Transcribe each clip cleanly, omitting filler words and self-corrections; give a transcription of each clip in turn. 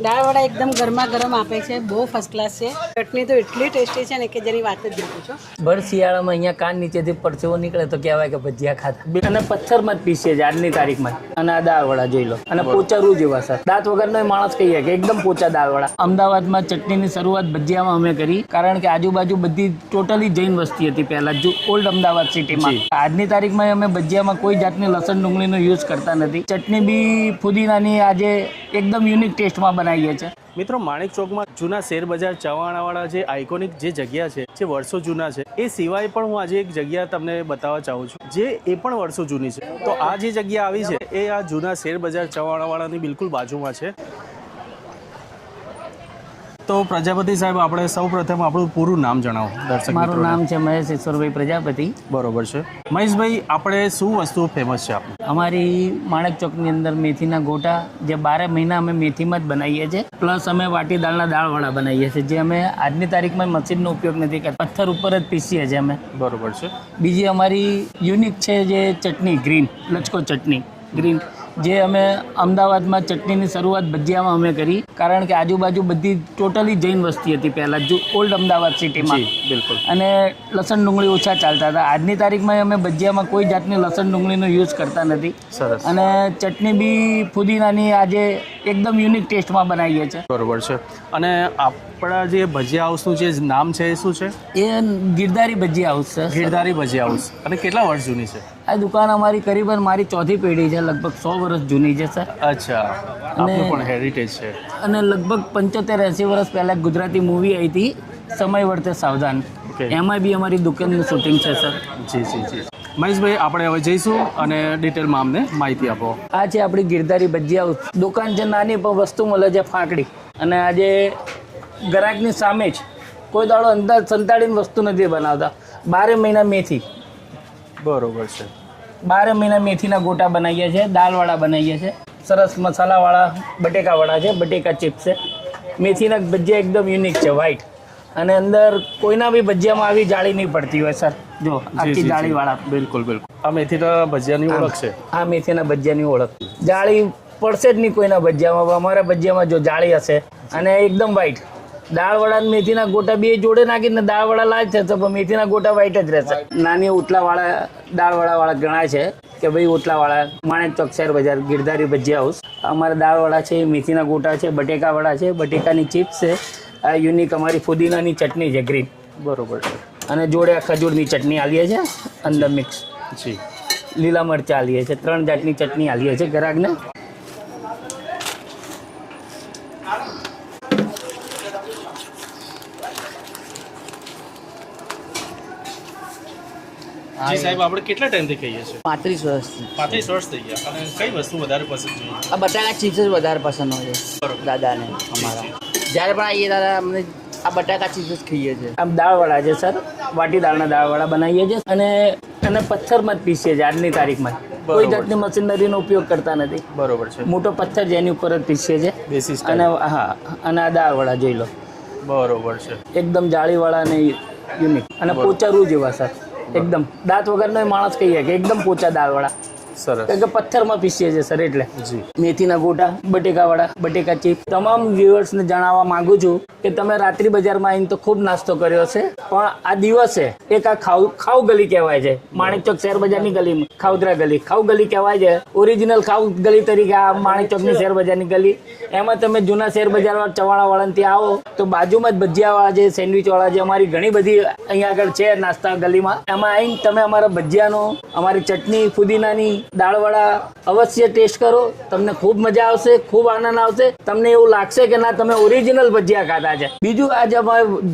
દાળવડા એકદમ ગરમા ગરમ આપે છે, બહુ ફર્સ્ટ ક્લાસ છે. ચટણી તો એટલી ટેસ્ટી છે ને કે જેની વાત જ ના પૂછો. ભર શિયાળામાં અહીંયા કાન નીચેથી પરસેવો નીકળે તો કહેવાય કે ભજીયા ખાતા. અને પથ્થરમાં જ પીસીએ છે આજની તારીખમાં. અને આ દાળવડા જોઈ લો, અને પોચા રૂ જેવા સર, દાંત વગરનો માણસ કહીએ કે એકદમ પોચા દાળવડા. અમદાવાદમાં ચટણીની શરૂઆત ભજીયામાં અમે કરી, કારણ કે આજુબાજુ બધી ટોટલી જૈન વસ્તી હતી પહેલા, જો ઓલ્ડ અમદાવાદ સિટીમાં. આજની તારીખમાં અમે ભજીયામાં કોઈ જાતની લસણ ડુંગળીનો યુઝ કરતા નથી. ચટણી બી ફુદીનાની આજે એકદમ યુનિક ટેસ્ટમાં બનાવીએ છીએ. મિત્રો, માણેક ચોકમાં જૂના શેર બજાર ચવાણાવાળા જે આઇકોનિક જે જગ્યા છે, જે વર્ષો જૂના છે, એ સિવાય પણ હું આજે એક જગ્યા તમને બતાવવા ચાહું છું, જે એ પણ વર્ષો જૂની છે. તો આ જે જગ્યા આવી છે એ આ જૂના શેર બજાર ચવાણાવાળાની બિલકુલ બાજુમાં છે. તો પ્રજાપતિ સાહેબ, આપણે સૌ પ્રથમ આપણું પૂરું નામ જણાવો દર્શક. મારું નામ છે મહેશ ઈશ્વરભાઈ પ્રજાપતિ. બરોબર છે મહેશભાઈ, આપણે શું વસ્તુ ફેમસ છે આપણે? અમારી માણેક ચોકની અંદર મેથીના ગોટા, જે 12 મહિના અમે મેથીમાં જ બનાવીએ છીએ, પ્લસ અમે વાટી દાળના દાળવડા બનાવીએ છીએ, જે અમે આજની તારીખમાં મશીનનો ઉપયોગ નથી કરતા, પથ્થર ઉપર જ પીસીએ છીએ અમે. બરોબર છે. બીજી અમારી યુનિક છે જે ચટણી, ગ્રીન લચકો ચટણી ગ્રીન, જે અમે અમદાવાદમાં ચટણીની શરૂઆત ભજીયામાં અમે કરી, કારણ કે આજુબાજુ બધી ટોટલી જૈન વસ્તી હતી પહેલાં, જો ઓલ્ડ અમદાવાદ સિટીમાં. બિલકુલ. અને લસણ ડુંગળી ઓછા ચાલતા હતા. આજની તારીખમાં અમે ભજીયામાં કોઈ જાતની લસણ ડુંગળીનો યુઝ કરતા નથી. સરસ. અને ચટણી બી ફુદીનાની આજે એકદમ યુનિક ટેસ્ટમાં બનાવીએ છીએ. બરોબર છે. અને આપણા જે ભજીયા હાઉસનું જે નામ છે એ શું છે? એ ગિરધારી ભજીયા હાઉસ છે. ગિરધારી ભજીયા હાઉસ. અને કેટલા વર્ષ જૂની છે આ દુકાન? અમારી કરીબન મારી ચોથી પેઢી છે, લગભગ 100 વર્ષ જૂની છે સર. અચ્છા, આપનું પણ હેરિટેજ છે. અને લગભગ 75-80 વર્ષ પહેલાં ગુજરાતી મૂવી આવી હતી, સમય વર્તે સાવધાન, એમાં બી અમારી દુકાનનું શૂટિંગ છે સર. જી. મહેશભાઈ, આપણે હવે જઈશું અને ડિટેલમાં અમને માહિતી આપો. આ છે આપણી ગિરધારી ભજીયા હાઉસ. દુકાન છે નાની, પણ વસ્તુ મળે છે ફાંકડી. અને આજે ગ્રાહકની સામે જ કોઈ દાડો અંદર સંતાડીને વસ્તુ નથી બનાવતા. 12 મહિના મેથી. બરોબર છે. 12 મહિના મેથીના ગોટા બનાવીએ છીએ, દાળવાળા બનાવીએ છીએ, સરસ મસાલાવાળા બટેકાવાળા છે, બટેકા ચિપ્સ છે. મેથીના ભજીયા એકદમ યુનિક છે, વ્હાઈટ. અને અંદર કોઈના બી ભજીયામાં આવી જાળી નહીં પડતી હોય સર, જો આખી જાળીવાળા. બિલકુલ. આ મેથીના ભજીયાની ઓળખ છે. આ મેથીના ભજીયાની ઓળખ. જાળી પડશે જ નહીં કોઈના ભજીયામાં. અમારા ભજીયામાં જો જાળી હશે, અને એકદમ વ્હાઈટ. દાળવડા મેથીના ગોટા બે જોડે નાખીને દાળવડા લાજ થશે, પણ મેથીના ગોટા વ્હાઈટ જ રહેશે. નાની ઓટલાવાળા દાળવડાવાળા ગણાય છે કે ભાઈ ઓટલાવાળા. માણેક ચોક શેર બજાર ગિરધારી ભજીયા હાઉસ. અમારા દાળવડા છે, મેથીના ગોટા છે, બટેકાવાળા છે, બટેકાની ચિપ્સ છે. આ યુનિક અમારી ફુદીનાની ચટણી છે, ગ્રીન. બરોબર છે. અને જોડે ખજૂરની ચટણી આલીએ છે અંદર મિક્સ. જી. લીલા મરચાં આલીએ છે, 3 જાતની ચટણી આલીએ છે ગ્રાહકને. જી સાહેબ, આપણે કેટલા ટાઈમથી ખાઈએ છીએ? 35 વર્ષથી. 35 વર્ષ થઈ ગયા. અને કઈ વસ્તુ વધારે પસંદ છે? આ બટાકા ચિપ્સ જ વધારે પસંદ હોય છે દાદાને અમારા. જ્યારે પણ આવીએ દાદા અમને આ બટાકા ચિપ્સ જ ખાઈએ છીએ. આમ દાળવડા છે સર, વાટી દાળના દાળવડા બનાવીએ છીએ, અને પથ્થરમાં જ પીસીએ છીએ આજની તારીખમાં. કોઈ જાતની મશીનરીનો ઉપયોગ કરતા નથી. બરોબર છે. મોટો પથ્થર જેની ઉપર જ પીસીએ છીએ. દેશી અને હા, અને આ દાળવડા જોઈ લો, બરોબર છે. એકદમ જાળીવાળા અને યુનિક, અને પોચા રૂ જેવા સર, એકદમ દાંત વગરનો માણસ કહીએ કે એકદમ પોચા દાળવડા. સરસ. કારણ કે પથ્થરમાં પીસીએ છીએ સર, એટલે. જી. મેથીના ગોટા, બટેકાવાળા, બટેકા ચિપ્સ. તમામ વ્યુઅર્સને જણાવવા માંગુ છું કે તમે રાત્રિ બજારમાં આવીને તો ખૂબ નાસ્તો કર્યો છે, પણ આ દિવસે એક આ ખાવ ગલી કહેવાય છે, માણેક ચોક શેર બજારની ગલીમાં ખાઉદરા ગલી, ખાવ ગલી કહેવાય છે. ઓરિજિનલ ખાવ ગલી તરીકે આ માણેક ચોકની શેર બજારની ગલી. એમાં તમે જૂના શેર બજાર ચવાણાવાળા ત્યાં આવો તો બાજુમાં જ ભજીયાવાળા છે, સેન્ડવિચવાળા છે, અમારી ઘણી બધી અહીંયા આગળ છે નાસ્તા ગલીમાં. એમાં આવીને તમે અમારા ભજીયાનો, અમારી ચટણી ફુદીનાની, દાળવડા અવશ્ય ટેસ્ટ કરો. તમને ખૂબ મજા આવશે, ખૂબ આનંદ આવશે. તમને એવું લાગશે કે ના, તમે ઓરિજિનલ ભજીયા ખાધા છે. બીજું, આજે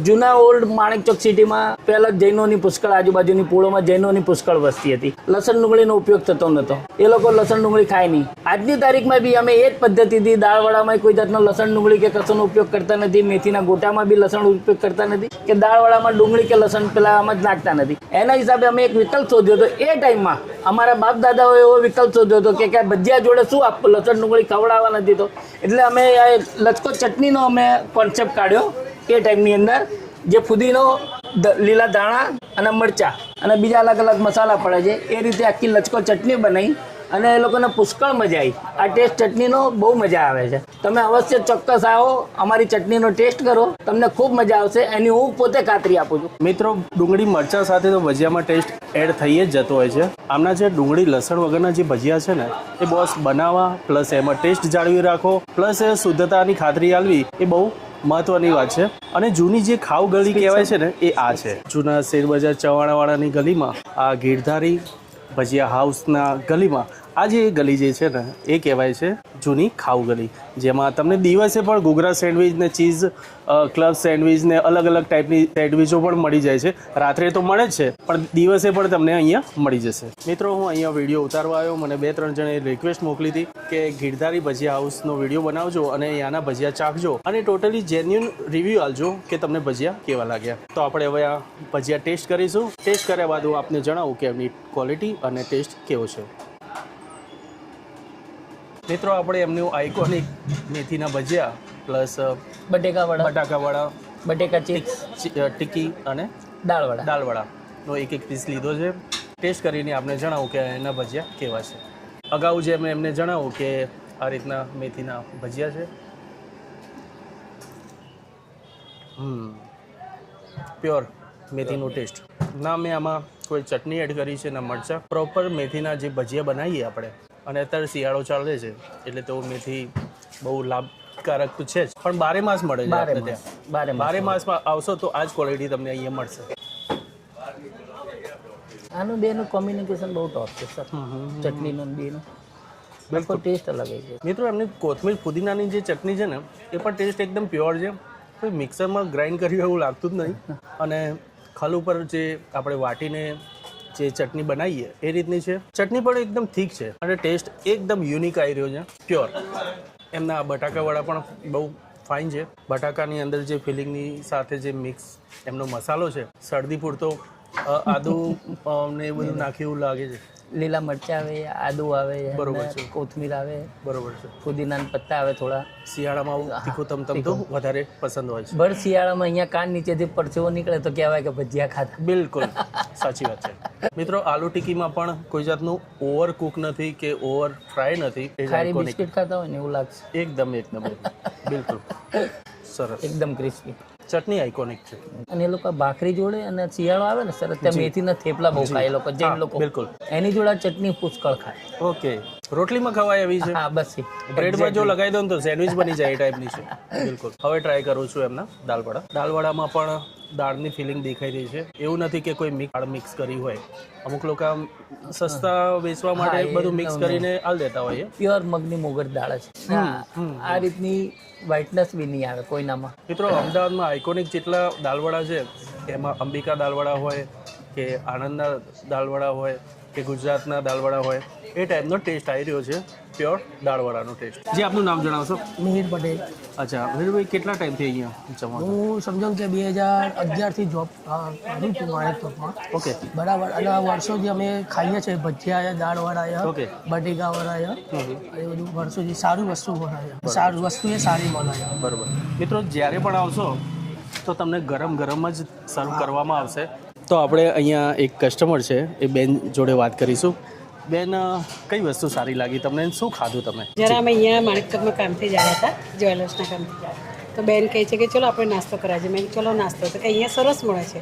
જૂના ઓલ્ડ માણેક ચોક સિટીમાં પહેલા જૈનોની પુષ્કળ, આજુબાજુની પૂળોમાં જૈનોની પુષ્કળ વસ્તી હતી. લસણ ડુંગળીનો ઉપયોગ થતો નતો. એ લોકો લસણ ડુંગળી ખાય નહીં. આજની તારીખમાં બી અમે એ જ પદ્ધતિથી દાળવડામાં કોઈ જાતનો લસણ ડુંગળી કે કશોનો ઉપયોગ કરતા નથી. મેથીના ગોટામાં બી લસણ ઉપયોગ કરતા નથી, કે દાળવડામાં ડુંગળી કે લસણ પેલા આમ જ નાખતા નથી. એના હિસાબે અમે એક વિકલ્પ શોધ્યો હતો. એ ટાઈમમાં અમારા બાપ દાદાઓ એવો વિકલ્પ શોધ્યો હતો કે ભજીયા જોડે શું આપવું, લસણ ડુંગળી ખવડાવવા નથી. તો એટલે અમે લચકો ચટણીનો અમે કોન્સેપ્ટ કાઢ્યો એ ટાઈમની અંદર, જે ફુદીનો, લીલા ધાણા અને મરચાં અને બીજા અલગ અલગ મસાલા પડે છે, એ રીતે આખી લચકો ચટણી બનાવી અને એ લોકોને પુષ્કળ મજા આવી. આ ટેસ્ટ ચટણીનો બહુ મજા આવે છે. તમે અવશ્ય ચોક્કસ આવો, અમારી ચટણીનો ટેસ્ટ કરો, તમને ખૂબ મજા આવશે. એની હું પોતે ખાતરી આપું છું. મિત્રો ડુંગળી મરચાં સાથે તો ભજીયામાં ટેસ્ટ એડ થઈ જ જતો હોય છે. આમના જે ડુંગળી લસણ વગરના જે ભજીયા છે ને એ બોસ બનાવવા પ્લસ એમાં ટેસ્ટ જાળવી રાખો પ્લસ એ શુદ્ધતાની ખાતરી આલવી એ બહુ મહત્વની વાત છે. અને જૂની જે ખાવ ગલી કહેવાય છે ને એ આ છે. જૂના શેરબજાર ચવાણાવાળાની ગલીમાં આ ગીરધારી ભજીયા હાઉસના ગલીમાં આ જે ગલી જે છે ને એ કહેવાય છે જૂની ખાવ ગલી, જેમાં તમને દિવસે પણ ઘૂઘરા સેન્ડવિચ ને ચીઝ ક્લબ સેન્ડવિચ ને અલગ અલગ ટાઈપની સેન્ડવિચો પણ મળી જાય છે. રાત્રે તો મળે જ છે પણ દિવસે પણ તમને અહીંયા મળી જશે. મિત્રો હું અહીંયા વિડીયો ઉતારવા આવ્યો, મને 2-3 જણે રિક્વેસ્ટ મોકલી હતી કે ગીરધારી ભજીયા હાઉસનો વિડીયો બનાવજો અને ત્યાંના ભજીયા ચાખજો અને ટોટલી જેન્યુઅન રિવ્યૂ આલજો કે તમને ભજીયા કેવા લાગ્યા. તો આપણે હવે આ ભજીયા ટેસ્ટ કરીશું. ટેસ્ટ કર્યા બાદ હું આપને જણાવું કે એમની ક્વોલિટી અને ટેસ્ટ કેવો છે. મિત્રો આપણે એમનું આઇકોનિક મેથીના ભજીયા પ્લસ બટાકાવાળા બટેકા ચિપ્સ, ટિક્કી અને દાળવડાનો એક પીસ લીધો છે. ટેસ્ટ કરીને આપણે જણાવું કે એના ભજીયા કેવા છે. અગાઉ જે મેં એમને જણાવું કે આ રીતના મેથીના ભજીયા છે. પ્યોર મેથીનો ટેસ્ટ ના. મેં આમાં કોઈ ચટણી એડ કરી છે ના મરચાં. પ્રોપર મેથીના જે ભજીયા બનાવીએ આપણે, અને અત્યારે શિયાળો ચાલે છે એટલે તો મેથી બહુ લાભકારક તો છે જ, પણ 12 માસ મળે છે આપણે ત્યાં. 12 માસમાં આવશો તો આ જ ક્વોલિટી તમને અહીંયા મળશે. આનું બેનું કોમ્બિનેશન બહુ ટોપ છે સર. ચટણીનું બેનું બિલકુલ ટેસ્ટ અલગ છે. મિત્રો એમની કોથમીર પુદીનાની જે ચટણી છે ને એ પણ ટેસ્ટ એકદમ પ્યોર છે. કોઈ મિક્સરમાં ગ્રાઇન્ડ કર્યું એવું લાગતું જ નહીં. અને ખલ ઉપર જે આપણે વાટીને જે ચટણી બનાવીએ એ રીતની છે. ચટણી પણ એકદમ થીક છે અને ટેસ્ટ એકદમ યુનિક આવી રહ્યો છે, પ્યોર. એમના બટાકાવાળા પણ બહુ ફાઇન છે. બટાકાની અંદર જે ફિલિંગની સાથે જે મિક્સ એમનો મસાલો છે, શરદી પૂરતો આદુ ને એ બધું નાખ્યું એવું લાગે છે. લીલા મરચાં આવે, આદુ આવે, બરોબર છે. કોથમીર આવે, બરોબર છે. પુદીનાના પત્તા આવે થોડા. શિયાળામાં આવું તીખું તમતમ તો વધારે પસંદ હોય છે. ભર શિયાળામાં અહીંયા કાન નીચેથી પરસેવો નીકળે તો કહેવાય કે ભજીયા ખાધા. બિલકુલ સાચી વાત છે. મિત્રો આલુ ટિક્કીમાં પણ કોઈ જાતનું ઓવર કુક નથી કે ઓવર ફ્રાય નથી. ખાલી બિસ્કિટ ખાતા હોય ને એવું લાગશે. એકદમ બિલકુલ સરસ, એકદમ ક્રિસ્પી. ચટણી આઇકોનિક છે. અને એ લોકો ભાખરી જોડે અને શિયાળો આવે ને સર ત્યાં મેથીના થેપલા બહુ ખાય એ લોકો, જૈન લોકો. બિલકુલ એની જોડે ચટણી પુષ્કળ ખાય. ઓકે, રોટલીમાં ખવાય એવી છે. હા બસ. બ્રેડમાં જો લગાવી દો ને તો સેન્ડવિચ બની જાય એ ટાઈપની છે. બિલકુલ. હવે ટ્રાય કરું છું એમના દાળવડા. દાળવડામાં પણ દાળની ફિલિંગ દેખાઈ રહી છે. એવું નથી કે કોઈ દાળ મિક્સ કરી હોય. અમુક લોકો આમ સસ્તા વેચવા માટે બધું મિક્સ કરીને આલ દેતા હોય. પ્યોર મગની મોગર દાળ છે. આ રીતની વ્હાઇટનેસ બી નહીં આવે કોઈનામાં. મિત્રો અમદાવાદમાં આઇકોનિક જેટલા દાળવડા છે એમાં અંબિકા દાળવડા હોય કે આણંદના દાળવડા હોય કે ગુજરાતના દાળવડા હોય, એ ટાઈપનો ટેસ્ટ આવી રહ્યો છે. પ્યોર દાળવડાનો ટેસ્ટ. જે આપનું નામ જણાવશો? મિહિર પટેલ. અચ્છા મિહિરભાઈ, કેટલા ટાઈમથી અહીંયા જમવાનું? હું સમજો કે 2011થી જોબ કરું છું માણેક ચોકમાં. ઓકે બરાબર. અને વર્ષોથી અમે ખાઈએ છીએ ભજીયા, દાળવડા, ઓકે. બટેકાવાળા, એ બધું વર્ષોથી સારું વસ્તુ બનાવે. સારું વસ્તુ એ સારી બનાવે. બરોબર. મિત્રો જ્યારે પણ આવશો તો તમને ગરમ ગરમ જ સર્વ કરવામાં આવશે. તો આપણે અહીંયા એક કસ્ટમર છે, એ બેન જોડે વાત કરીશું. બેન, કઈ વસ્તુ સારી લાગી તમને? શું ખાધું તમે? જરા અમે અહીંયા માણેકચોકમાં કામથી જ આવ્યા હતા, જ્વેલર્સના કામથી. તો બેન કહે છે કે ચલો આપણે નાસ્તો કરાવજો. મેં ચલો નાસ્તો, તો કે અહીંયા સરસ મળે છે.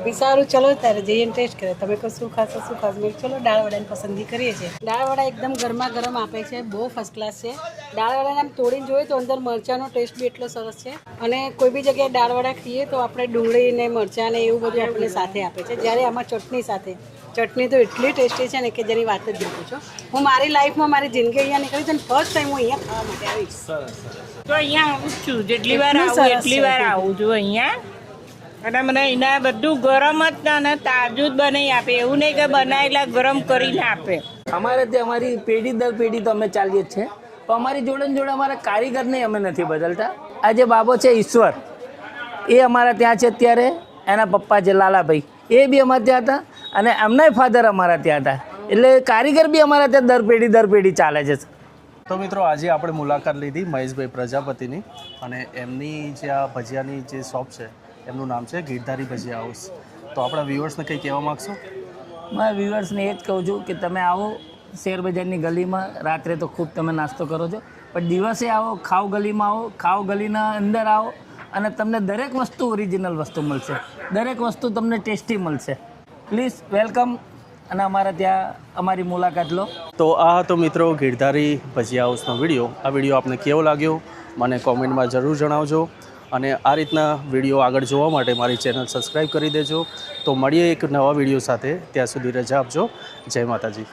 બી સારું, ચલો ત્યારે જઈએ ટેસ્ટ કરે. તમે કહો શું ખાશો શું ખાશો? મેં ચલો દાળવડાની પસંદગી કરીએ છીએ. દાળવડા એકદમ ગરમા ગરમ આપે છે, બહુ ફર્સ્ટ ક્લાસ છે. દાળવડાને આમ તોડીને જોઈએ તો અંદર મરચાંનો ટેસ્ટ બી એટલો સરસ છે. અને કોઈ બી જગ્યાએ દાળવડા ખાઈએ તો આપણે ડુંગળી ને મરચાં ને એવું બધું આપણને સાથે આપે છે. જ્યારે આમાં ચટણી સાથે, ચટણી તો એટલી ટેસ્ટી છે ને કે જેની વાત જ ન પૂછો. હું મારી લાઈફમાં મારી જિંદગી અહીંયા નીકળી છે અને ફર્સ્ટ ટાઈમ હું અહીંયા ખાવા માટે આવી. તો અહીંયા આવું જ છું, જેટલી વાર આવું એટલી વાર આવું છું અહીંયા. અને મને એના બધું ગરમ જ અને તાજું જ બનાવી આપે, એવું નહીં કે બનાવેલા ગરમ કરીને આપે. અમારે ત્યાં અમારી પેઢી દર પેઢી તો અમે ચાલીએ જ છે, પણ અમારી જોડે ને જોડે અમારા કારીગરને અમે નથી બદલતા. આ જે બાબો છે ઈશ્વર, એ અમારા ત્યાં છે અત્યારે. એના પપ્પા છે લાલાભાઈ, એ બી અમારા ત્યાં હતા. અને એમનાય ફાધર અમારા ત્યાં હતા. એટલે કારીગર બી અમારા ત્યાં દર પેઢી ચાલે છે. તો મિત્રો આજે આપણે મુલાકાત લીધી મહેશભાઈ પ્રજાપતિની, અને એમની જે આ ભજીયાની જે શોપ છે એમનું નામ છે ગીરધારી ભજીયા હાઉસ. તો આપણા વ્યુઅર્સને કંઈ કહેવા માગશો? મારા વ્યુઅર્સને એ જ કહું છું કે તમે આવો, શેરબજારની ગલીમાં રાત્રે તો ખૂબ તમે નાસ્તો કરો છો, પણ દિવસે આવો, ખાવ ગલીમાં આવો, ખાવ ગલીના અંદર આવો અને તમને દરેક વસ્તુ ઓરિજિનલ વસ્તુ મળશે, દરેક વસ્તુ તમને ટેસ્ટી મળશે. પ્લીઝ વેલકમ અને અમારા ત્યાં અમારી મુલાકાત લો. તો આ હતો મિત્રો ગિરધારી ભજીયા હાઉસનો વિડીયો. આ વિડીયો આપને કેવો લાગ્યો મને કોમેન્ટમાં જરૂર જણાવજો અને આ રીતના વિડીયો આગળ જોવા માટે મારી ચેનલ સબસ્ક્રાઈબ કરી દેજો. તો મળીએ એક નવા વિડીયો સાથે, ત્યાં સુધી રજા આપજો. જય માતાજી.